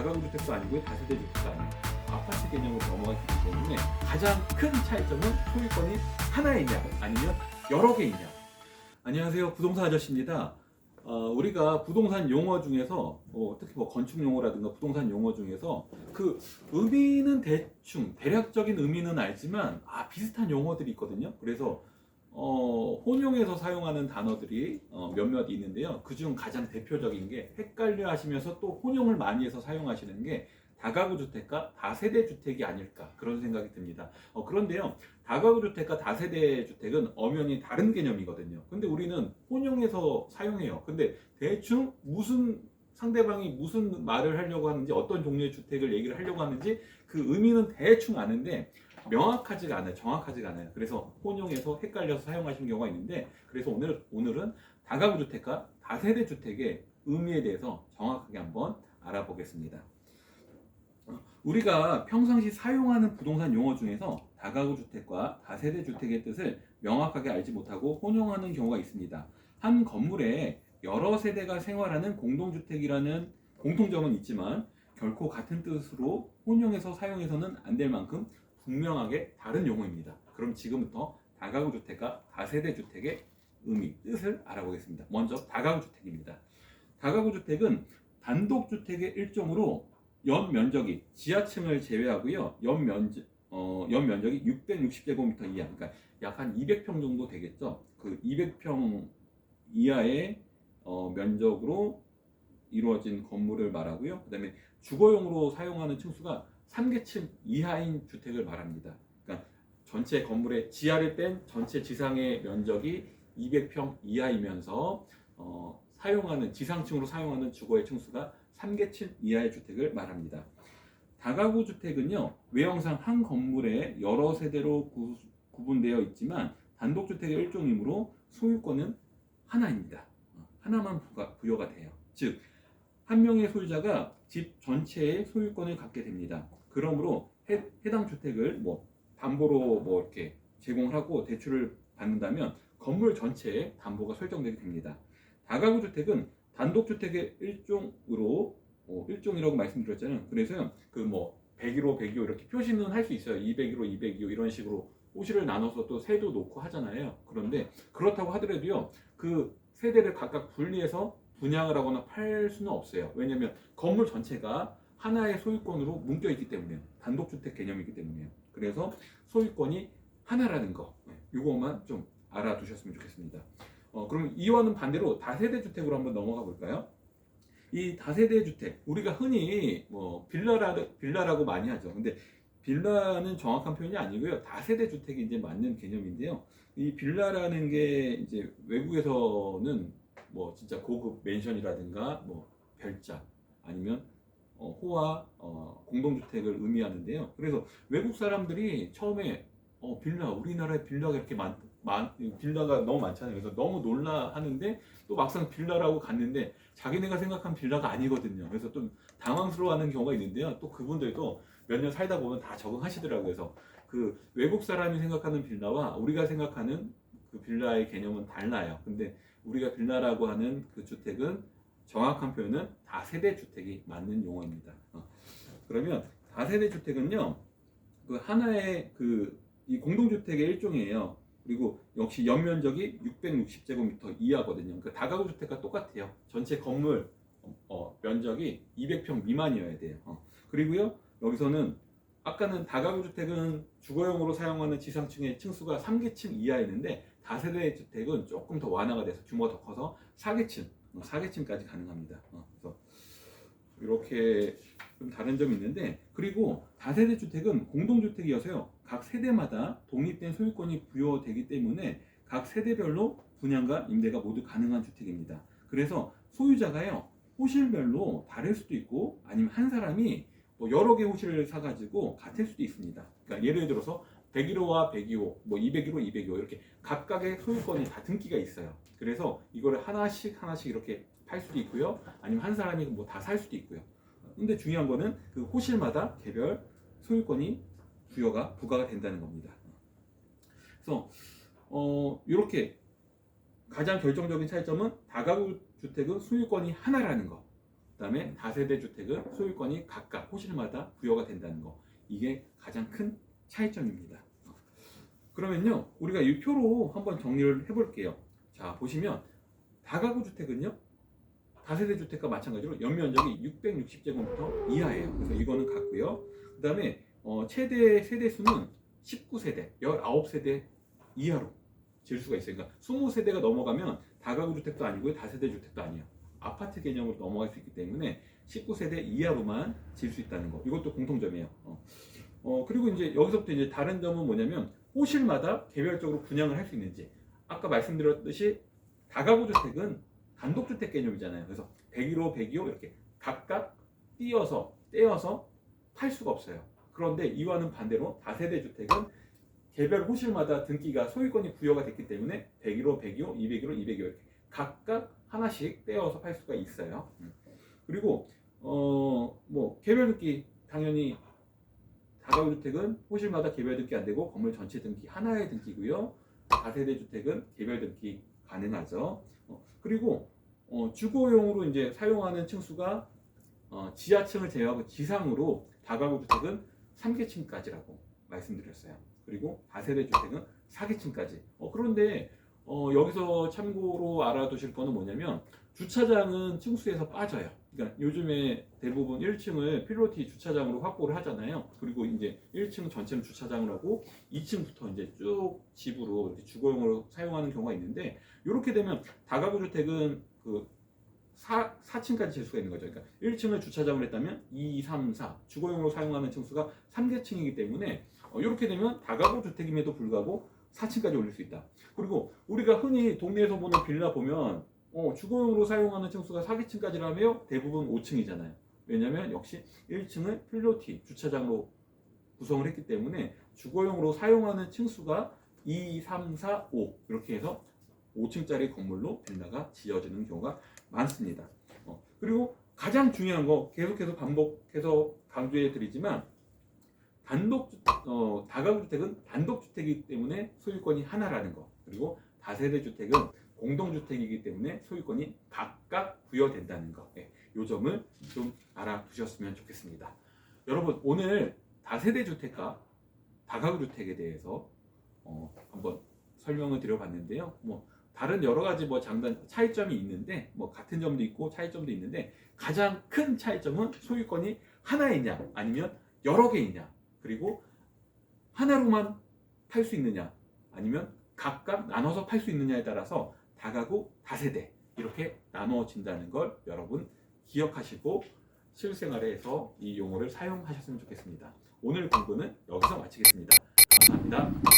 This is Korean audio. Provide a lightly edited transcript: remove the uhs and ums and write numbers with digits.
다가구 주택도 아니고요, 다세대 주택도 아니에요. 아파트 개념으로 넘어갔기 때문에 가장 큰 차이점은 소유권이 하나이냐 아니면 여러 개이냐. 안녕하세요, 부동산 아저씨입니다. 우리가 부동산 용어 중에서 특히 뭐 건축 용어라든가 부동산 용어 중에서 그 의미는 대충 대략적인 의미는 알지만 비슷한 용어들이 있거든요. 그래서 혼용해서 사용하는 단어들이 몇몇 있는데요. 그중 가장 대표적인 게 헷갈려 하시면서 또 혼용을 많이 해서 사용하시는 게 다가구 주택과 다세대 주택이 아닐까 그런 생각이 듭니다. 그런데요, 다가구 주택과 다세대 주택은 엄연히 다른 개념이거든요. 근데 우리는 혼용해서 사용해요. 근데 대충 무슨 상대방이 무슨 말을 하려고 하는지, 어떤 종류의 주택을 얘기를 하려고 하는지 그 의미는 대충 아는데 명확하지가 않아요. 정확하지가 않아요. 그래서 혼용해서 헷갈려서 사용하시는 경우가 있는데, 그래서 오늘은 다가구 주택과 다세대 주택의 의미에 대해서 정확하게 한번 알아보겠습니다. 우리가 평상시 사용하는 부동산 용어 중에서 다가구 주택과 다세대 주택의 뜻을 명확하게 알지 못하고 혼용하는 경우가 있습니다. 한 건물에 여러 세대가 생활하는 공동주택이라는 공통점은 있지만 결코 같은 뜻으로 혼용해서 사용해서는 안 될 만큼 분명하게 다른 용어입니다. 그럼 지금부터 다가구 주택과 다세대 주택의 의미, 뜻을 알아보겠습니다. 먼저 다가구 주택입니다. 다가구 주택은 단독주택의 일종으로 연면적이 지하층을 제외하고요, 연면적이 660제곱미터 이하, 그러니까 약 한 200평 정도 되겠죠. 그 200평 이하의 면적으로 이루어진 건물을 말하고요. 그 다음에 주거용으로 사용하는 층수가 3계층 이하인 주택을 말합니다. 그러니까 전체 건물의 지하를 뺀 전체 지상의 면적이 200평 이하이면서 사용하는 지상층으로 사용하는 주거의 층수가 3계층 이하의 주택을 말합니다. 다가구 주택은요, 외형상 한 건물에 여러 세대로 구분되어 있지만 단독주택의 일종이므로 소유권은 하나입니다. 하나만 부여가 돼요. 즉, 한 명의 소유자가 집 전체의 소유권을 갖게 됩니다. 그러므로 해당 주택을 담보로 이렇게 제공하고 대출을 받는다면 건물 전체에 담보가 설정되게 됩니다. 다가구 주택은 단독주택의 일종이라고 말씀드렸잖아요. 그래서 101호, 102호 이렇게 표시는 할 수 있어요. 201호, 202호 이런 식으로 호실을 나눠서 또 세도 놓고 하잖아요. 그런데 그렇다고 하더라도요, 그 세대를 각각 분리해서 분양을 하거나 팔 수는 없어요. 왜냐하면 건물 전체가 하나의 소유권으로 묶여 있기 때문에요. 단독주택 개념이기 때문에요. 그래서 소유권이 하나라는 거, 이것만 좀 알아두셨으면 좋겠습니다. 그럼 이와는 반대로 다세대 주택으로 한번 넘어가 볼까요? 이 다세대 주택, 우리가 흔히 빌라라고 많이 하죠. 근데 빌라는 정확한 표현이 아니고요, 다세대 주택이 이제 맞는 개념인데요. 이 빌라라는 게 이제 외국에서는 진짜 고급 맨션이라든가 별자 아니면 호화 공동주택을 의미하는데요. 그래서 외국 사람들이 처음에 우리나라에 빌라가 이렇게 빌라가 너무 많잖아요. 그래서 너무 놀라하는데 또 막상 빌라라고 갔는데 자기네가 생각한 빌라가 아니거든요. 그래서 좀 당황스러워하는 경우가 있는데요. 또 그분들도 몇 년 살다 보면 다 적응하시더라고요. 그래서 그 외국 사람이 생각하는 빌라와 우리가 생각하는 그 빌라의 개념은 달라요. 근데 우리가 빌라라고 하는 그 주택은 정확한 표현은 다세대 주택이 맞는 용어입니다. 그러면 다세대 주택은요, 그 하나의 이 공동주택의 일종이에요. 그리고 역시 연면적이 660제곱미터 이하거든요. 그러니까 다가구 주택과 똑같아요. 전체 건물 면적이 200평 미만이어야 돼요. 그리고요, 여기서는 아까는 다가구 주택은 주거용으로 사용하는 지상층의 층수가 3계층 이하였는데 다세대 주택은 조금 더 완화가 돼서 규모가 더 커서 4계층까지 가능합니다. 그래서 이렇게 좀 다른 점이 있는데, 그리고 다세대 주택은 공동주택이어서요, 각 세대마다 독립된 소유권이 부여되기 때문에 각 세대별로 분양과 임대가 모두 가능한 주택입니다. 그래서 소유자가요, 호실별로 다를 수도 있고 아니면 한 사람이 여러 개 호실을 사가지고 같을 수도 있습니다. 그러니까 예를 들어서 101호와 102호, 201호, 202호 이렇게 각각의 소유권이 다 등기가 있어요. 그래서 이거를 하나씩 이렇게 팔 수도 있고요, 아니면 한 사람이 다 살 수도 있고요. 근데 중요한 거는 그 호실마다 개별 소유권이 부과가 된다는 겁니다. 그래서 이렇게 가장 결정적인 차이점은 다가구 주택은 소유권이 하나라는 거. 그다음에 다세대 주택은 소유권이 각각 호실마다 부여가 된다는 거. 이게 가장 큰 차이점입니다. 그러면요, 우리가 이 표로 한번 정리를 해볼게요. 자, 보시면 다가구 주택은요, 다세대 주택과 마찬가지로 연면적이 660제곱미터 이하예요. 그래서 이거는 같고요. 그다음에 최대 세대 수는 19세대, 19세대 이하로 질 수가 있어요. 그러니까 20세대가 넘어가면 다가구 주택도 아니고요, 다세대 주택도 아니에요. 아파트 개념으로 넘어갈 수 있기 때문에 19세대 이하로만 질 수 있다는 거. 이것도 공통점이에요. 그리고 이제 여기서부터 이제 다른 점은 뭐냐면 호실마다 개별적으로 분양을 할 수 있는지. 아까 말씀드렸듯이 다가구 주택은 단독주택 개념이잖아요. 그래서 101호, 102호 이렇게 각각 떼어서 팔 수가 없어요. 그런데 이와는 반대로 다세대 주택은 개별 호실마다 등기가 소유권이 부여가 됐기 때문에 101호, 102호, 201호, 202호 이렇게 각각 하나씩 떼어서 팔 수가 있어요. 그리고 뭐 개별 등기 당연히 다가구 주택은 호실마다 개별 등기 안 되고 건물 전체 등기 하나의 등기고요. 다세대 주택은 개별 등기 가능하죠. 그리고 주거용으로 이제 사용하는 층수가 지하층을 제외하고 지상으로 다가구 주택은 3계층까지라고 말씀드렸어요. 그리고 다세대 주택은 4계층까지. 그런데 여기서 참고로 알아두실 거는 뭐냐면 주차장은 층수에서 빠져요. 그러니까 요즘에 대부분 1층을 필로티 주차장으로 확보를 하잖아요. 그리고 이제 1층 전체는 주차장을 하고 2층부터 이제 쭉 집으로 이렇게 주거용으로 사용하는 경우가 있는데 이렇게 되면 다가구 주택은 그 4층까지 질 수가 있는 거죠. 그러니까 1층을 주차장으로 했다면 2, 3, 4 주거용으로 사용하는 층수가 3계층이기 때문에 이렇게 되면 다가구 주택임에도 불구하고 4층까지 올릴 수 있다. 그리고 우리가 흔히 동네에서 보는 빌라 보면 주거용으로 사용하는 층수가 4계층까지라며 대부분 5층이잖아요. 왜냐하면 역시 1층을 필로티 주차장으로 구성을 했기 때문에 주거용으로 사용하는 층수가 2, 3, 4, 5 이렇게 해서 5층짜리 건물로 빌라가 지어지는 경우가 많습니다. 그리고 가장 중요한 거 계속해서 반복해서 강조해 드리지만 다가구 주택은 단독주택이기 때문에 소유권이 하나라는 거. 그리고 다세대 주택은 공동주택이기 때문에 소유권이 각각 부여된다는 거. 이 점을 좀 알아두셨으면 좋겠습니다. 여러분 오늘 다세대 주택과 다가구 주택에 대해서 한번 설명을 드려봤는데요. 뭐 다른 여러 가지 뭐 차이점이 있는데 뭐 같은 점도 있고 차이점도 있는데 가장 큰 차이점은 소유권이 하나이냐 아니면 여러 개이냐 그리고 하나로만 팔 수 있느냐 아니면 각각 나눠서 팔 수 있느냐에 따라서 다가구, 다세대 이렇게 나누어진다는 걸 여러분 기억하시고 실생활에서 이 용어를 사용하셨으면 좋겠습니다. 오늘 공부는 여기서 마치겠습니다. 감사합니다.